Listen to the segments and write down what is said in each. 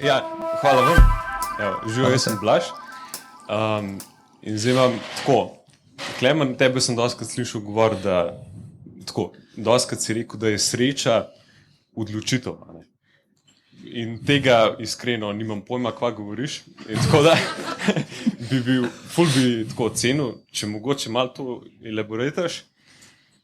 Ja, hvala vam. Živijo, jaz sem Blaž. In zdaj imam tako. Klemen, tebe sem doskrat slišal govoriti, da tako, doskrat si rekel, da je sreča odločitev. In tega iskreno nimam pojma, kva govoriš. In tako da ful bi tako ocenil, če mogoče malo to elaboriraš,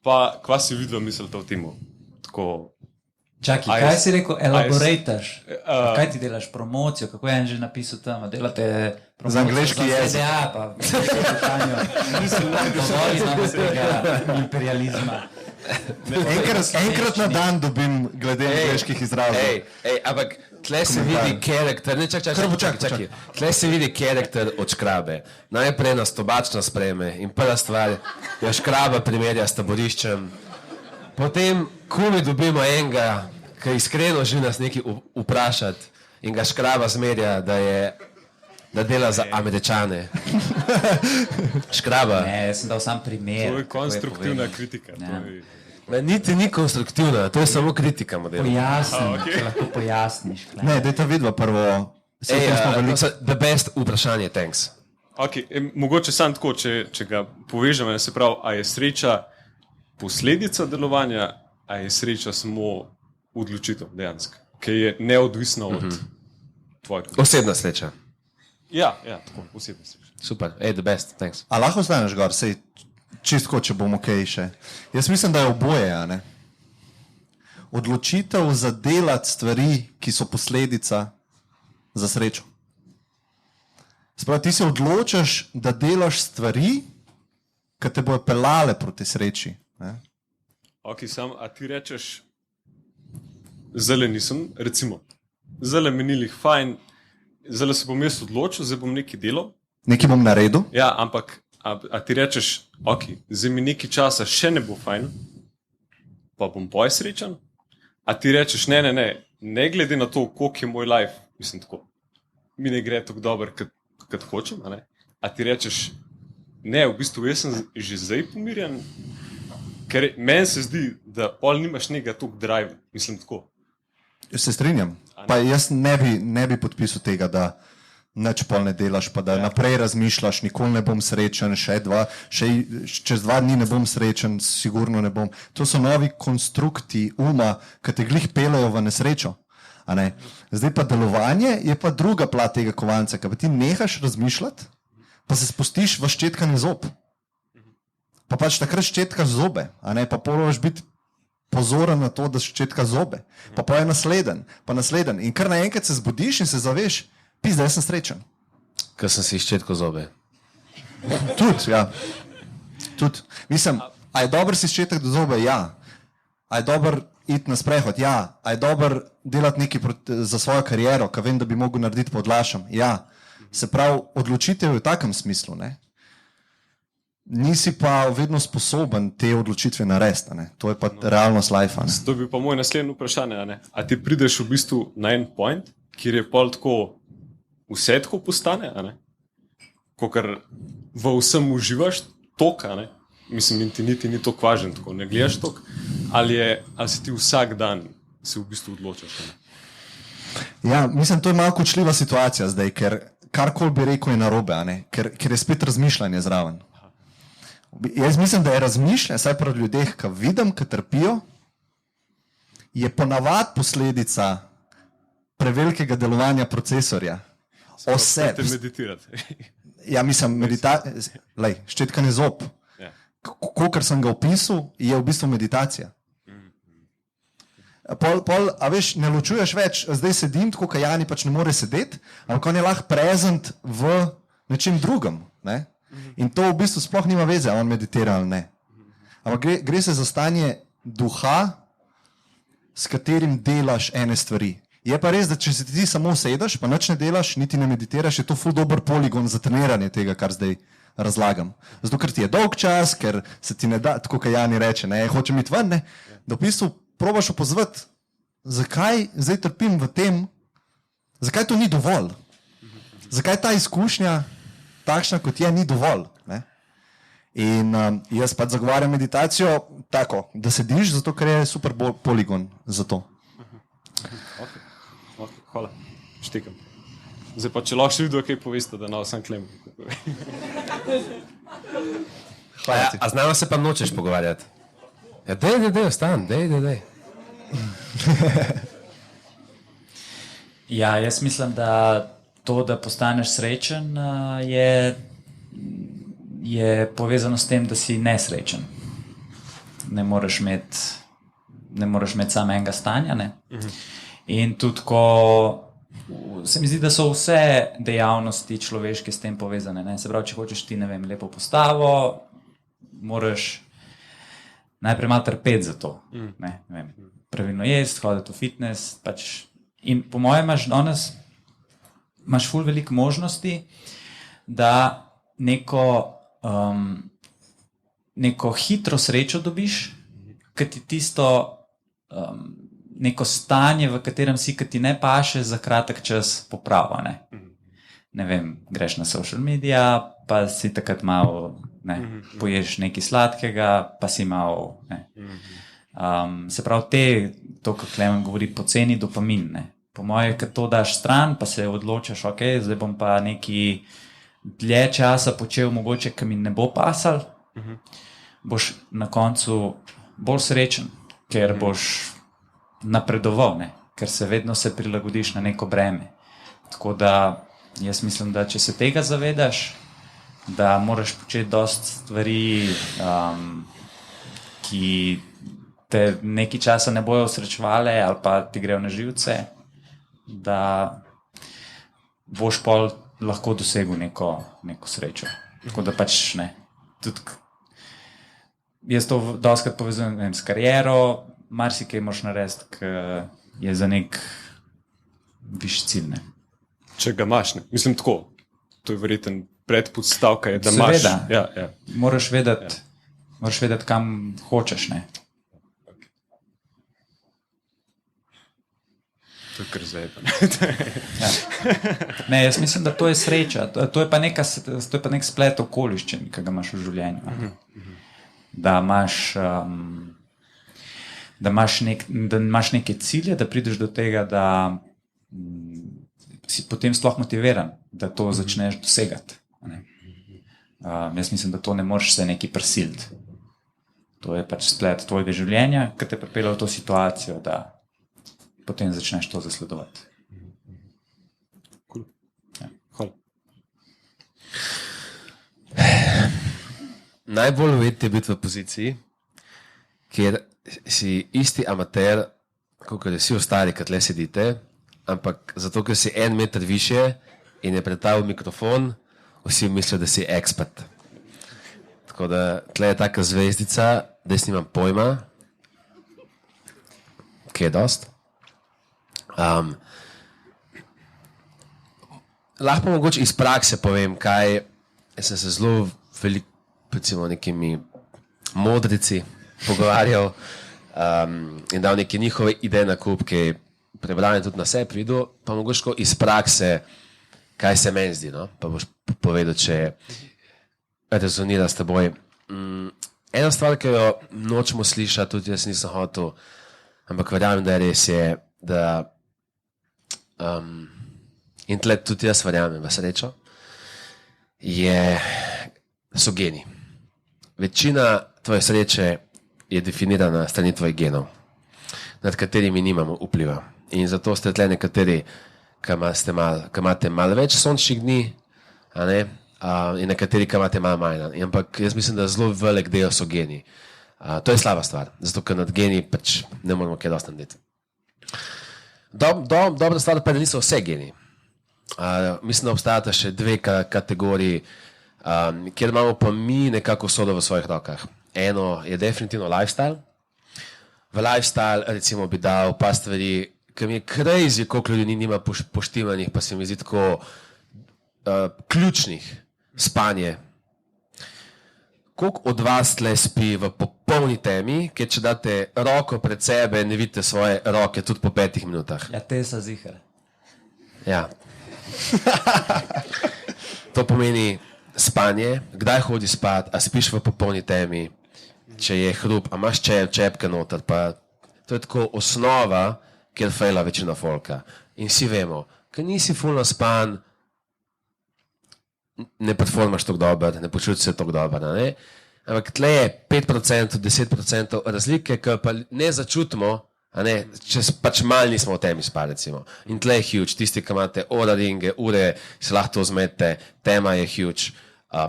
pa kva si videl mislite o temu. Tako. Čakaj, kaj si rekel, elaborataš? Kaj ti delaš, promocijo, kako je en že napisal tam, delate promocijo za angleški jezik. ZDA, pa nisem dovolj tega imperializma. Enkrat na dan dobim glede angleških izrazov. Ampak tle se vidi karakter, ne čakaj. Tle se vidi karakter od škrabe. Najprej nas tobačna sprejme in prva stvar je škraba primerja s taboriščem. Potem, ko mi dobimo enega, ki iskreno želi nas nekaj vprašati in ga škraba zmerja, da dela za Američane. Škraba. Ne, jaz sem dal sam primer. To je konstruktivna kritika. Niti ni konstruktivna, to je samo kritika modela. Pojasnim, če lahko pojasniš. Ne, dajte vidva prvo. The best vprašanje, thanks. Mogoče sam tako, če ga povežemo, se pravi, a je sreča posledica delovanja, a je sreča samo odločitev dejansko, ki je neodvisna od tvojega. Osebna sreča. Ja, tako, osebna sreča. Super, the best, thanks. A lahko ostaneš gor, sej čistko, če bom okej še. Jaz mislim, da je oboje, a ne? Odločitev za delati stvari, ki so posledica za srečo. Sprav, ti se odločaš, da delaš stvari, ki te bojo pelale proti sreči. Ne? A ti rečeš, zelo nisem, recimo, zelo menilih fajn, zelo se bom jaz odločil, zdaj bom nekaj delal. Nekaj bom naredil? Ja, ampak a ti rečeš, zdaj mi nekaj časa še ne bo fajn, pa bom poj srečen. A ti rečeš, ne glede na to, koliko je moj life, mislim tako, mi ne gre tako dobro, kot hočem, a ne? A ti rečeš, ne, v bistvu jaz sem že zdaj pomirjen, ker meni se zdi, da pol nimaš nekega toliko drive, mislim tako. Jaz se strinjam. Pa jaz ne bi podpisal tega, da nič pol ne delaš, pa da naprej razmišljaš, nikoli ne bom srečen, čez 2 dni ne bom srečen, sigurno ne bom. To so novi konstrukti uma, ki te glih pelejo v nesrečo. A ne? Zdaj pa delovanje je pa druga plat tega kovanca, ki pa ti nehaš razmišljati, pa se spustiš v ščetkanje zob. Pa pač takrat ščetkaš zobe, a ne? Pa moraš biti pozoren na to, da ščetkaš zobe. Pa je nasleden. In kar naenkrat se zbudiš in se zaveš, pizda, jaz sem srečen. Ker sem si ščetko zobe. Tudi, ja. Tudi. Mislim, a je dobro si ščetek do zobe? Ja. A je dobro iti na sprehod? Ja. A je dobro delati nekaj za svojo kariero, ka vem, da bi mogel narediti pa odlašam? Ja. Se pravi, odločitev je v takem smislu, ne? Nisi pa vedno sposoben te odločitve narediti, ne? To je pa realnost life, ne? To bi pa moj naslednje vprašanje, ne? A ti prideš v bistvu na en point, kjer je pol tako vse tako postane, a ne? Kokar v vsem uživaš tok, a ne? Mislim, in ti niti ni tok važen, tako ne gledaš tok, ali si ti vsak dan se v bistvu odločaš, a ne? Ja, mislim, to je malo kočljiva situacija zdaj, ker karkoli bi rekel je narobe, a ne? Ker je spet razmišljanje zraven. Jaz mislim, da je razmišljanje, saj pri ljudeh, ki vidim, ki trpijo, je ponavadi posledica prevelikega delovanja procesorja. Osebno meditirati. Ja, mislim, ščetkanje zob. Kakor sem ga opisal, je v bistvu meditacija. A veš, ne ločuješ več, zdaj sedim, tako kot Jani pač ne more sedeti, ampak on je lahko prezent v nečem drugem. Ne? In to v bistvu sploh nima veze, on meditira ali ne. Ampak gre se za stanje duha, s katerim delaš ene stvari. Je pa res, da če se ti samo sedeš, pa nič ne delaš, niti ne meditiraš, je to ful dober poligon za treniranje tega, kar zdaj razlagam. Zato, ker ti je dolg čas, ker se ti ne da, tako kot Jani reče, ne, hočem iti ven, ne, da v bistvu probaš opozvati, zakaj zdaj trpim v tem, zakaj to ni dovolj. Zakaj ta izkušnja, takšna kot je, ni dovolj. Ne? In jaz pa zagovarjam meditacijo tako, da sediš, zato ker je super poligon za to. Hvala. Štekam. Zdaj pa, če lahko še vidno kaj poveste, da na vsem klemu. A z nami se pa nočeš pogovarjati? Ja, dej, ostan, dej. Ja, jaz mislim, da to, da postaneš srečen, je povezano s tem, da si nesrečen. Ne moreš imeti samo enega stanja. Ne? In tudi, ko se mi zdi, da so vse dejavnosti človeške s tem povezane. Ne? Se pravi, če hočeš ti, lepo postavo, moraš najprej malo trpeti za to. Pravilno jesti, hoditi v fitness. In po mojem imaš ful veliko možnosti, da neko hitro srečo dobiš, ki ti tisto neko stanje, v katerem si, ki ti ne paše, za kratek čas poprava. Ne vem, greš na social media, pa si takrat malo poješ nekaj sladkega, pa si malo. Se pravi, to, kar Klemen govori, poceni dopamin. Po moje, kad to daš stran, pa se odločaš, ok, zdaj bom pa neki dlje časa počel mogoče, ki mi ne bo pasal, boš na koncu bolj srečen, ker boš napredoval, ker se vedno prilagodiš na neko breme. Tako da jaz mislim, da če se tega zavedaš, da moraš početi dosti stvari, ki te nekaj časa ne bojo osrečevale ali pa ti grejo na živce, da boš pol lahko dosegel neko srečo. Tako da ne. Tudi jaz to dostakrat povezujem s kariero, marsikaj moraš narediti, ki je za nek višji cilj. Ne. Če ga imaš, ne. Mislim tako, to je verjeten predpostavka, da imaš. Seveda, moraš vedeti, kam hočeš. Ne. To je kar zajebano. Ne, jaz mislim, da to je sreča. To je pa nek splet okoliščin, ki ga imaš v življenju. Da imaš neke cilje, da prideš do tega, da si potem sploh motiviran, da to začneš dosegati. Jaz mislim, da to ne moreš se nekaj prisiliti. To je pač splet tvojega življenja, ki te pripelje v to situacijo, da potem začneš to zasledovati. Cool. Ja. Hvala. Najbolj uvedite biti v poziciji, kjer si isti amater, kot da si ostali, kad le sedite, ampak zato, ker si 1 meter više in je pred tabo mikrofon, vsi mislijo, da si ekspert. Tako da tle je taka zvezdica, da jaz nimam pojma, kaj je dost. Lahko mogoče iz prakse povem, kaj sem se zelo veliko, recimo nekimi modrici pogovarjal in dal neke njihove ideje na kup, ki prebral tudi na sebi videl, pa mogoče iz prakse, kaj se meni zdi, no? Pa boš povedal, če rezonira s teboj. Ena stvar, ki jo nočemo slišati, tudi jaz nisem hotel, ampak verjamem, da je res je, da in tle tudi jaz verjamem v srečo, so geni. Večina tvoje sreče je definirana strani tvojih genov, nad katerimi nimamo vpliva. In zato ste tle nekateri, ki imate malo več sončnih dni, in nekateri, ki imate malo manj. Ampak jaz mislim, da zelo velik del so geni. To je slaba stvar, zato ker nad geni pač ne moramo kaj dosti narediti. Dobra stvar pa je, da niso vse geni. Mislim, da obstajata še 2 kategoriji, kjer imamo pa mi nekako sodo v svojih rokah. Eno je definitivno lifestyle. V lifestyle recimo bi dal pa stvari, ki mi je crazy, koliko ljudi nima poštimanih, pa se mi zdi tako ključnih. Spanje. Koliko od vas tle spi v popolni temi, ker če date roko pred sebe, ne vidite svoje roke tudi po 5 minutah? Ja, te so zihar. Ja. To pomeni spanje, kdaj hodi spat, a spiš v popolni temi, če je hrup, a imaš čepke noter, pa to je tako osnova, kjer fejla večina folka. In vsi vemo, ker nisi fulno span, ne performaš tako dobro, ne počutiš se tako dobro. Ne? Ampak tle je 5%, 10% razlike, ki pa ne začutimo, če pač mal nismo v temi spali. In tle je huge, tisti, ki imate ringe, ure, se lahko to zmete, tema je huge.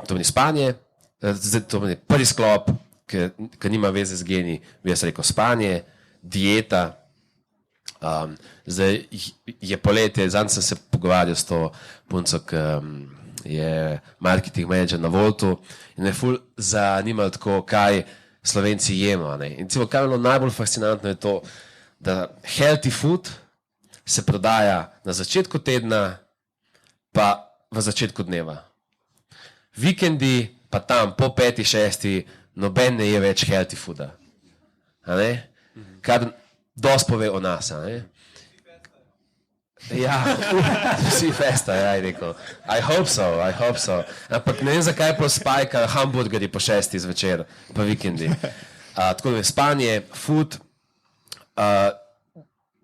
To ni spanje, to ni prvi sklop, ki nima veze z geni, bi jaz rekel spanje, dieta. Zdaj je poletje, zadnji sem se pogovarjal s to punco, ki je marketing manager na Voltu in me ful zanimalo tako, kaj Slovenci jemo. In celo, kaj je bilo najbolj fascinantno je to, da healthy food se prodaja na začetku tedna pa v začetku dneva. Vikendi pa tam po 5, 6 noben ne je več healthy fooda. Kar dosti pove o nas. Ja, vsi festa, ja, je rekel. I hope so. Ampak ne vem, zakaj pa spajka hamburgerji po 6 zvečer, pa vikendi. Tako da je spanje, food,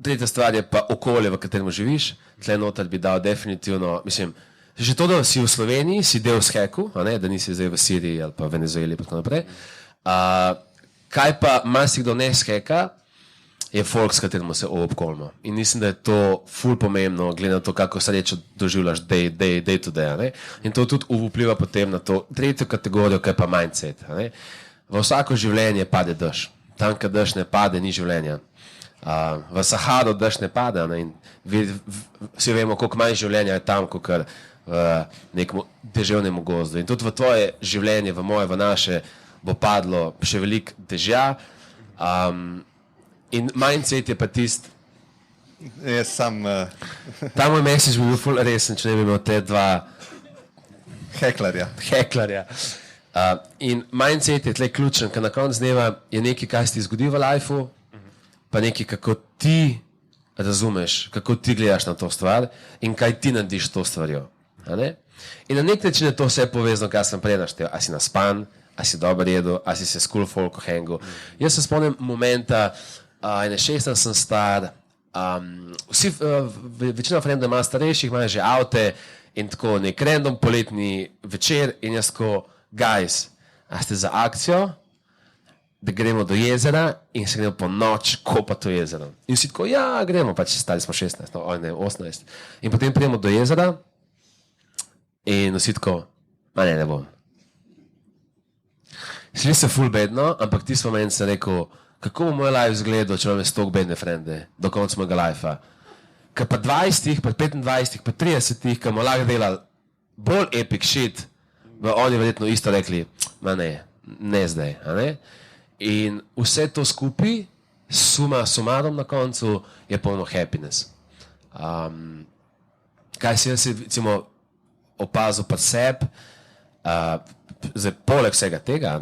tretja stvar je pa okolje, v katerem živiš. Tle noter bi dal definitivno, mislim, že to, da si v Sloveniji, si del sheku, da nisi zdaj v Siriji ali pa Venezueli in tako naprej. Kaj pa marsikdo ne sheka, je folk, s katerim se obkolimo. In mislim, da je to ful pomembno, glede na to, kako srečo doživljaš day to day. In to tudi vpliva potem na to tretjo kategorijo, kaj pa mindset. V vsako življenje pade dež. Tam, kad dež ne pade, ni življenja. V Saharo dež ne pade. In vsi vemo, koliko manj življenja je tam, kot v nekem deževnem gozdu. In tudi v tvoje življenje, v moje, v naše, bo padlo še veliko dežja. In mindset je pa tisti. Jaz sam... Ta moj message bi bil ful resen, če ne bi imel te dva... Heklarja. In mindset je tle ključen, ker na koncu dneva je nekaj, kaj se ti zgodi v lifeu, pa nekaj, kako ti razumeš, kako ti gledaš na to stvar in kaj ti narediš to stvarjo. In na nek način je to vse povezano, kar sem prej naštel. A si naspan, a si dobro jedel, a si se school folk hangu. Jaz se spomnim momenta, ene 6 sem star, večina frendov ima starejših, imajo že avte in tako nek random poletni večer in jaz tako, guys, a ste za akcijo, da gremo do jezera in se gremo po noč kopati to jezero. In vsi tako, ja, gremo, pač stali smo 16, no, ne, 18. In potem prijemo do jezera in vsi tako, ne bom. Šli se ful bedno, ampak ti smo meni se rekel, kako bo moj life izgledal, če imam stok bedne frende do konca mojega lifea. Ker pa 20, pa 25, pa 30, ki bomo lahko delali bolj epic shit, bo oni verjetno isto rekli, ne zdaj. In vse to skupaj, suma sumarom na koncu, je polno happiness. Kaj si jaz recimo opazil pri sebi, poleg vsega tega,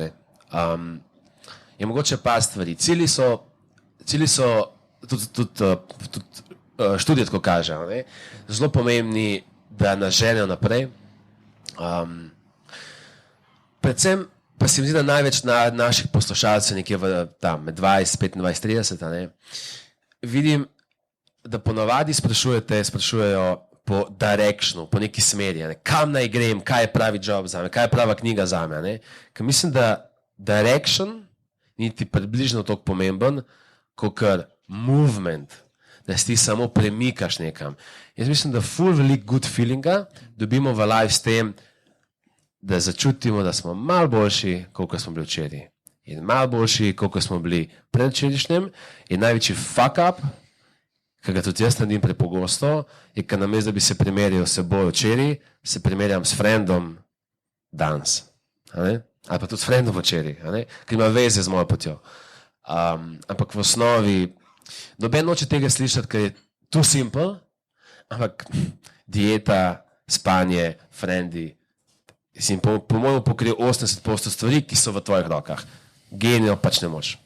je mogoče pa stvari. Cilji so tudi študije tako kažejo, zelo pomembni, da nas ženejo naprej. Predvsem pa se mi zdi, da največ naših poslušalcev nekje med 20, 25, 30, vidim, da ponavadi sprašujejo po directionu, po neki smeri, kam naj grem, kaj je pravi job zame, kaj je prava knjiga zame. Ker mislim, da direction niti približno toliko pomemben, kot movement, da si ti samo premikaš nekam. Jaz mislim, da ful veliko good feelinga dobimo v life s tem, da začutimo, da smo malo boljši, koliko smo bili včeraj. In malo boljši, koliko smo bili predvčerajšnjem. In največji fuck up, ki ga tudi jaz naredim prepogosto, je, ker namesto, da bi se primerjal s seboj včeraj, se primerjam s frendom danes. Ali pa tudi s frendom včeraj, ker ima veze z mojo potjo. Ampak v osnovi, noben noče tega slišati, ker je too simple, ampak dieta, spanje, frendi, po mojemu pokrije 80% stvari, ki so v tvojih rokah. Genijo pač ne moč.